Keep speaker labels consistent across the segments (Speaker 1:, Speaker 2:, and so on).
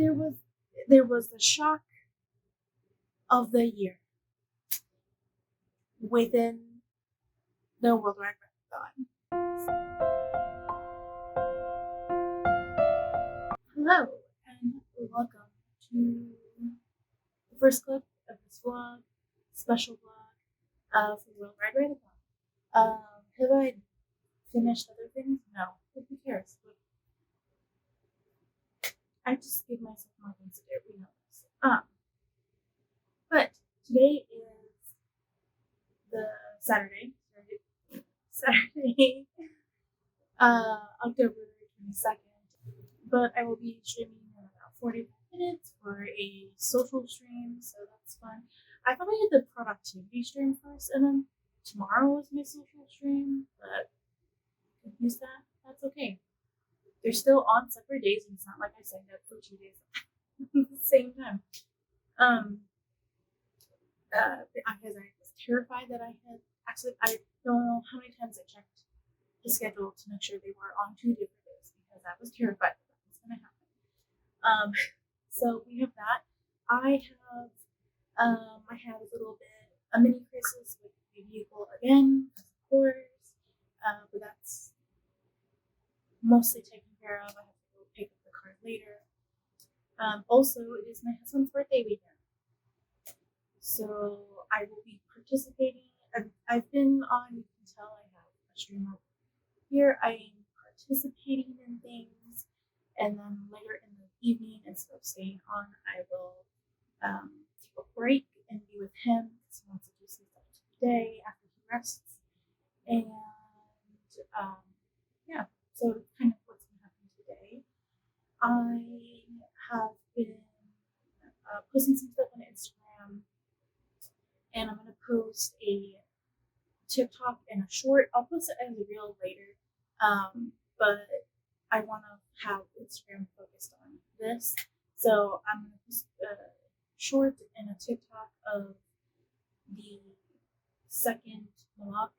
Speaker 1: there was the shock of the year within the World Wide Web. Hello and welcome to the first clip of this vlog, special vlog for World Wide Web. Have I finished other things? No, who cares? I just give myself more things to do. We know this. But today is the Saturday, October 22nd. But I will be streaming in about 45 minutes for a social stream, so that's fun. I thought I did the productivity stream first, and then tomorrow was my social stream, but I confused that. That's okay. They're still on separate days, and it's not like I signed up for 2 days at the same time. Because I was terrified that I don't know how many times I checked the schedule to make sure they were on 2 different days, because I was terrified that was going to happen. So we have that. I have a little bit a mini crisis with the vehicle again, of course, but that's mostly taken care of. I have to go pick up the car later. Also, it is my husband's birthday weekend, so I will be participating. I've been on, you can tell I have a streamer here. I am participating in things, and then later in the evening, instead of staying on, I will take a break and be with him because he wants to do some stuff today after he rests. And yeah, so that's kind of what's been happening today. I have been posting some stuff on Instagram, and I'm going to post a TikTok and a short. I'll post it as a reel later, but I want to have Instagram focused on this. So I'm going to post a short and a TikTok of the second mock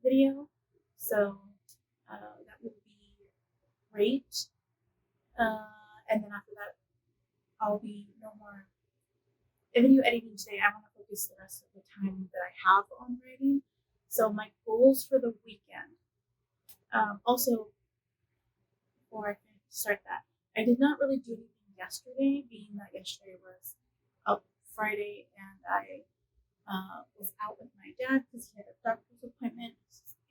Speaker 1: video. So that will be great. And then after that, I'll be no more video editing today. I want to focus the rest of the time that I have on writing. So my goals for the weekend. Also, before I start that, I did not really do anything yesterday, being that yesterday was a Friday and I was out with my dad because he had a doctor's appointment,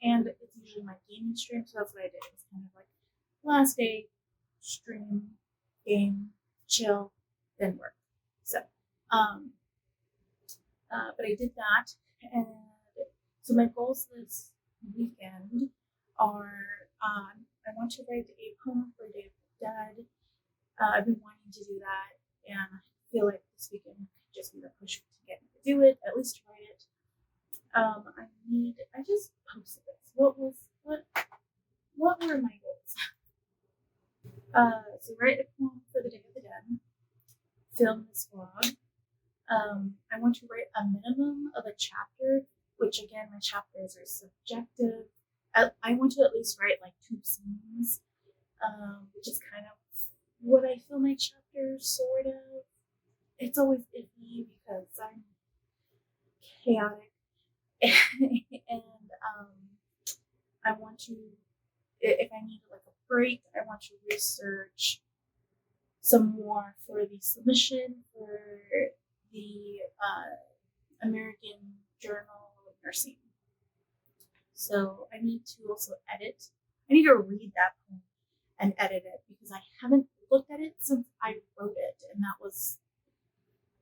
Speaker 1: and it's usually my gaming stream, so that's what I did. It was kind of like last day, stream, game, chill, then work. So, but I did that, and so my goals this weekend are, I want to write a poem for Day of the Dead. I've been wanting to do that, and I feel like this weekend could just be the push to get me to do it, at least write it. I just posted this. What were my goals? So write a poem for the Day of the Dead, film this vlog. I want to write a minimum of a chapter, which again, my chapters are subjective. I want to at least write like 2 scenes, which is kind of what I feel my chapters sort of. It's always iffy because I'm chaotic, and I want to, if I need like a break, I want to research some more for the submission for the American Journal of Nursing. So I need to also edit. I need to read that poem and edit it because I haven't looked at it since I wrote it, and that was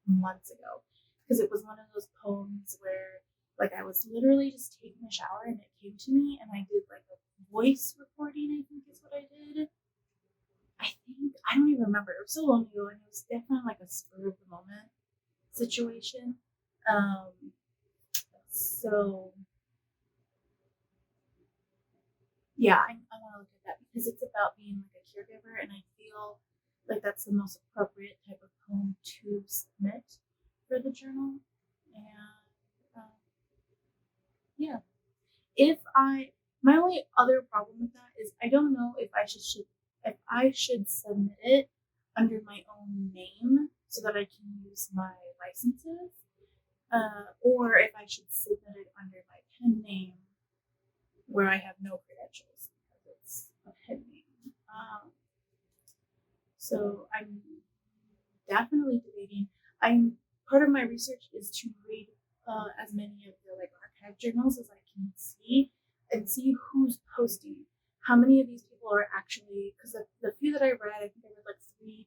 Speaker 1: months ago. Because it was one of those poems where, like, I was literally just taking a shower and it came to me, and I did like a voice recording, I think is what I did. I don't even remember. It was so long ago, and it was definitely like a spur of the moment situation. So yeah, I want to look at that because it's about being like a caregiver, and I feel like that's the most appropriate type of poem to submit for the journal. And yeah, my only other problem with that is I don't know if I should submit it under my own name so that I can use my licenses, or if I should submit it under my pen name where I have no credentials because it's a pen name. So I'm definitely debating. I'm Part of my research is to read as many of the like archive journals as I can see and see who's posting. How many of these people are actually, because the few that I read, I think I read like three,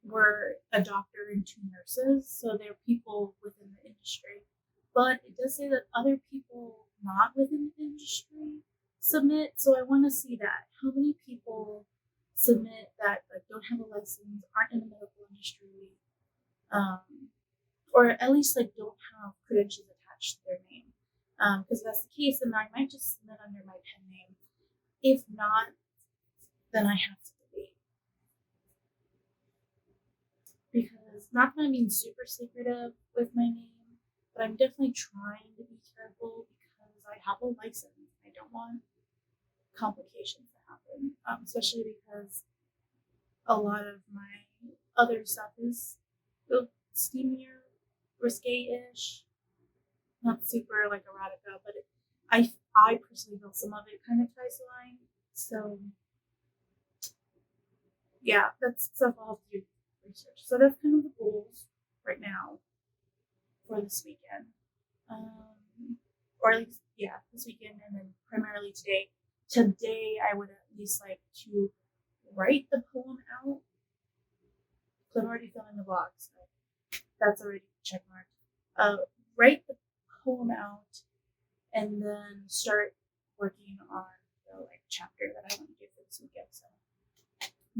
Speaker 1: were a doctor and two nurses, so they're people within the industry. But it does say that other people not within the industry submit, so I want to see that. How many people submit that like don't have a license, aren't in the medical industry, or at least like don't have credentials attached to their name. Because if that's the case, then I might just submit under my pen name. If not, then I have to delete. Because not that I'm being super secretive with my name, but I'm definitely trying to be careful because I have a license. I don't want complications to happen, especially because a lot of my other stuff is steamier, risque-ish, not super like erotica, but I personally feel some of it kind of ties the line. So yeah, that's stuff I'll have to do research. So that's kind of the goals right now for this weekend. Or at least, yeah, this weekend and then primarily today. Today, I would at least like to write the poem out. So I'm already filling the blog, so that's already check mark. Write the poem out and then start working on the like chapter that I want to give for this weekend. So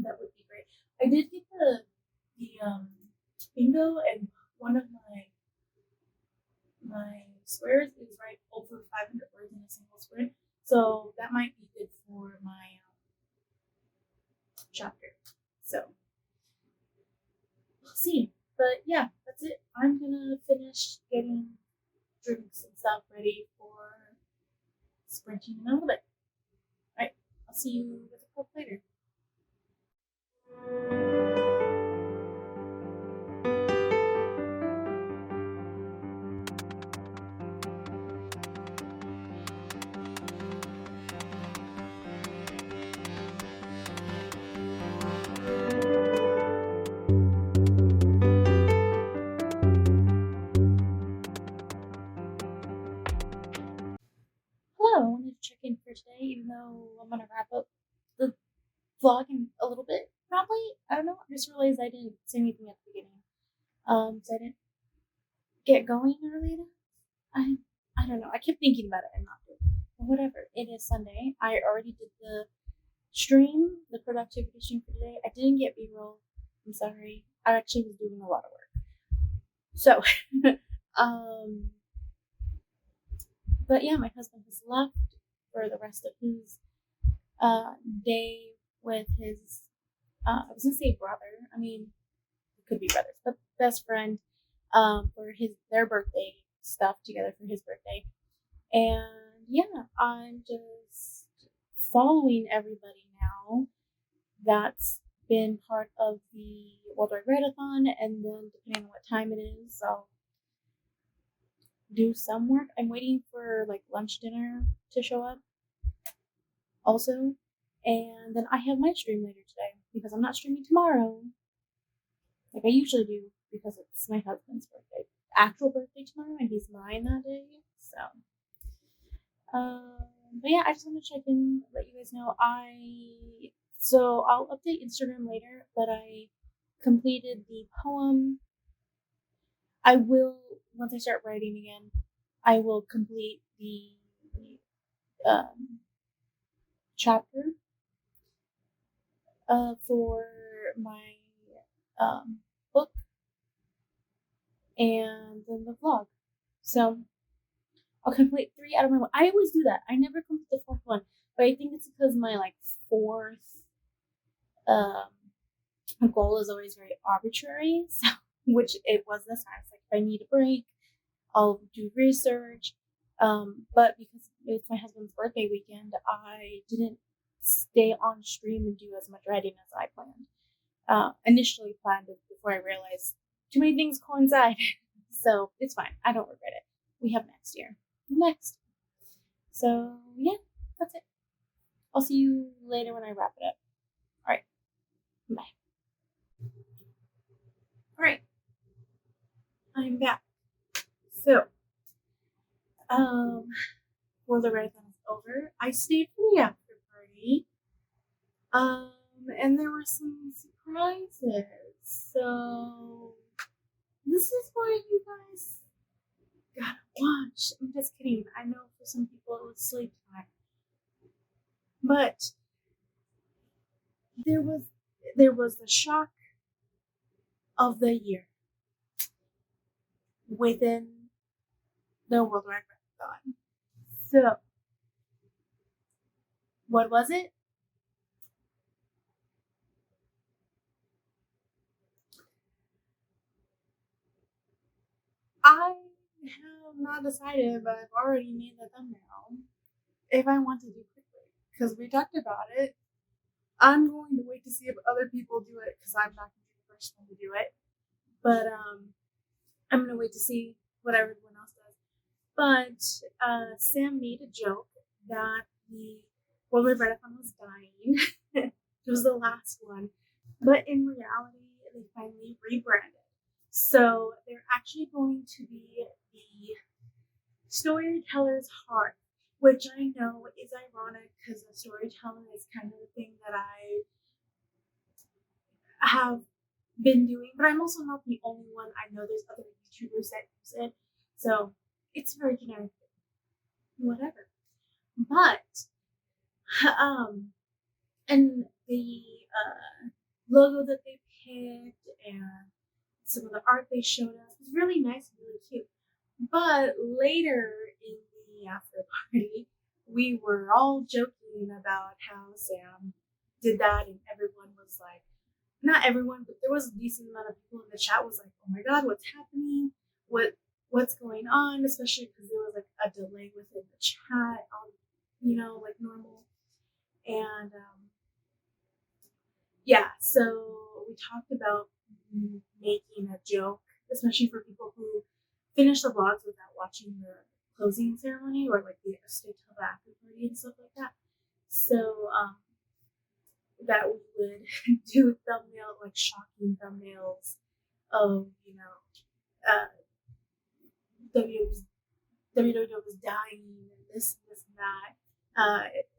Speaker 1: that would be great. I did get the bingo, and one of my squares is right over 500 words in a single square, so that might be good for my chapter. So we'll see. But yeah, that's it. I'm gonna finish getting drinks and stuff ready for sprinting in a little bit. All right, I'll see you with a clip later. Hello, I wanted to check in for today, even though I'm gonna wrap up the vlog in a little bit. Probably, I don't know. I just realized I didn't say anything at the beginning. So I didn't get going early enough. I don't know. I kept thinking about it and not doing it. But whatever. It is Sunday. I already did the stream, the productivity stream for today. I didn't get B-roll. I'm sorry. I actually was doing a lot of work. So, but yeah, my husband has left for the rest of his day with his, I was gonna say brother. I mean, it could be brothers, but best friend, for their birthday stuff together for his birthday. And yeah, I'm just following everybody now that's been part of the What Do I Write-a-thon, and then depending on what time it is, I'll do some work. I'm waiting for like lunch dinner to show up also. And then I have my stream later today because I'm not streaming tomorrow like I usually do because it's my husband's birthday. Actual birthday tomorrow, and he's mine that day. So, but yeah, I just want to check in, let you guys know. So I'll update Instagram later, but I completed the poem. I will, once I start writing again, I will complete the chapter for my book and then the vlog. So I'll complete 3 out of my 1. I always do that. I never complete the 4th one, but I think it's because my like 4th goal is always very arbitrary. So, which it was this time. It's like if I need a break, I'll do research. But because it's my husband's birthday weekend, I didn't stay on stream and do as much writing as I planned. initially planned before I realized too many things coincide. So it's fine. I don't regret it. We have next year. Next. So yeah, that's it. I'll see you later when I wrap it up. All right. Bye. All right. I'm back. So, for the marathon is over, I stayed for the after party. And there were some surprises. So this is why you guys gotta watch. I'm just kidding. I know for some people it was sleep time, but there was the shock of the year within the World Wide Marathon. So what was it? I have not decided, but I've already made the thumbnail. If I want to do quickly, because we talked about it. I'm going to wait to see if other people do it because I'm not going to be the first one to do it. But I'm going to wait to see what everyone else does. But Sam made a joke that the World Wide Marathon was dying. It was the last one. But in reality, they finally rebranded. So they're actually going to be the Storyteller's Heart, which I know is ironic because the storyteller is kind of the thing that I have been doing, but I'm also not the only one. I know there's other YouTubers that use it, so it's very generic, whatever. But and the logo that they picked and some of the art they showed us was really nice and really cute. But later in the after party, we were all joking about how Sam did that, and everyone was like, not everyone, but there was a decent amount of people in the chat was like, "Oh my god, what's happening? What's going on?" Especially because there was like a delay within the chat, like normal. And yeah, so we talked about making a joke, especially for people who finish the vlogs without watching the closing ceremony or like the stay till the after party and stuff like that. So that we would do thumbnail, like shocking thumbnails of WWE was dying and this and that,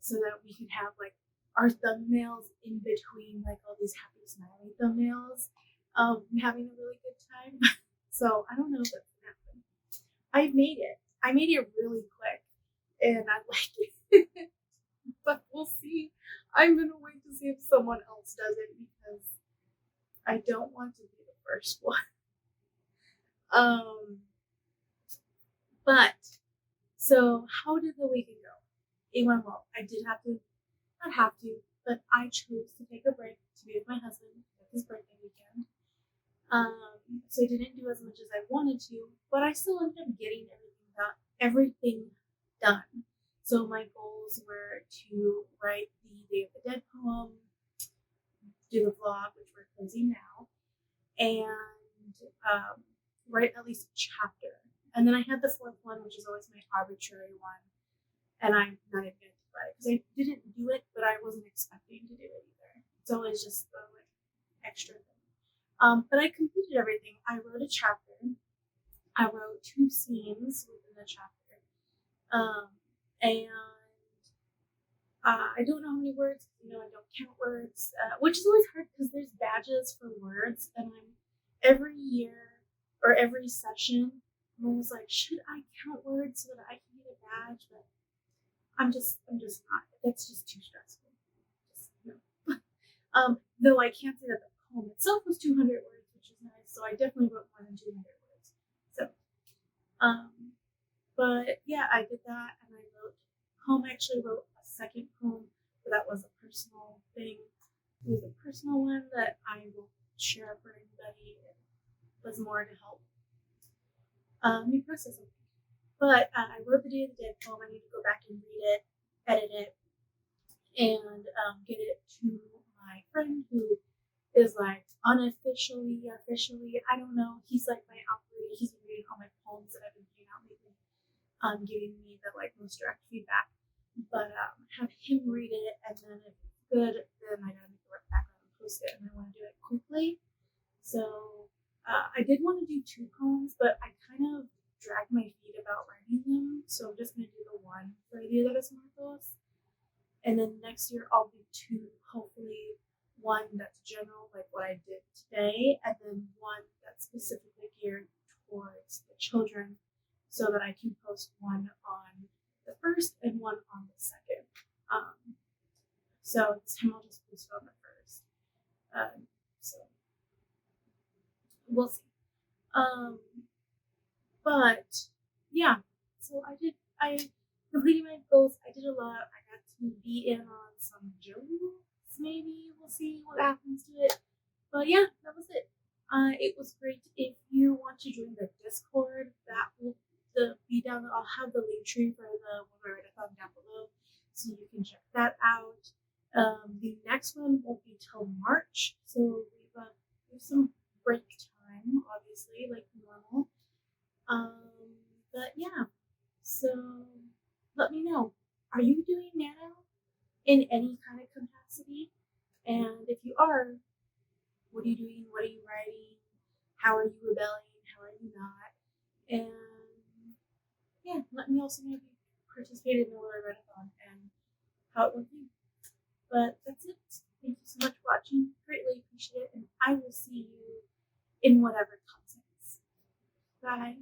Speaker 1: so that we could have like our thumbnails in between like all these happy smiling thumbnails of having a really good time. So I don't know if that's gonna happen. I made it really quick and I like it. But we'll see. I'm gonna wait to see if someone else does it because I don't want to be the first one. But so how did the weekend go? It went well. I did have to, not have to, but I chose to take a break to be with my husband at his birthday weekend. So I didn't do as much as I wanted to, but I still ended up getting everything done. So my goals were to write the Day of the Dead poem, do the vlog, which we're closing now, and write at least a chapter. And then I had the fourth one, which is always my arbitrary one, and I'm not even going to do it because I didn't do it, but I wasn't expecting to do it either. So it's just the like extra thing. But I completed everything. I wrote a chapter. I wrote 2 scenes within the chapter, and I don't know how many words. I don't count words, which is always hard because there's badges for words, and every year or every session, I'm always like, should I count words so that I can get a badge? But I'm just not. That's just too stressful. Just, no. Though I can't say that the poem itself was 200 words, which is nice. So I definitely wrote more than 200 words. So, but yeah, I did that, and I actually wrote a second poem, but that was a personal thing. It was a personal one that I will share for anybody. It was more to help me process something. But I wrote the Day of the Dead poem. I need to go back and read it, edit it, and get it to my friend who is like unofficially, officially, I don't know. He's like my outreach. He's been reading all my poems that I've been putting out lately, giving me the like most direct feedback. But have him read it, and then if it's good, then I gotta make the background and post it, and I want to do it quickly. So I did want to do 2 poems, but I kind of dragged my feet about writing them. So I'm just gonna do the one for you that is Marcos, and then next year I'll do 2, hopefully one that's general, like what I did today, and then one that's specifically geared towards the children, so that I can post one on the first and one on the second. So this time I'll just post it on the first. So we'll see. But yeah, so I completed my goals. I did a lot. I got to be in on some jokes, maybe. We'll see what happens to it. But yeah, that was it. It was great. If you want to join the Discord, that will be down. I'll have the link tree for the one write-a-thon down below, so you can check that out. The next one won't be till March, so we have some break time, obviously, like normal. But yeah, so let me know. Are you doing nano in any kind of capacity? And if you are, what are you doing? What are you writing? How are you rebelling? How are you not? And yeah, let me also know if you participated in the Lord Readathon and how it went for you. But that's it. Thank you so much for watching. Greatly appreciate it. And I will see you in whatever comes next. Bye.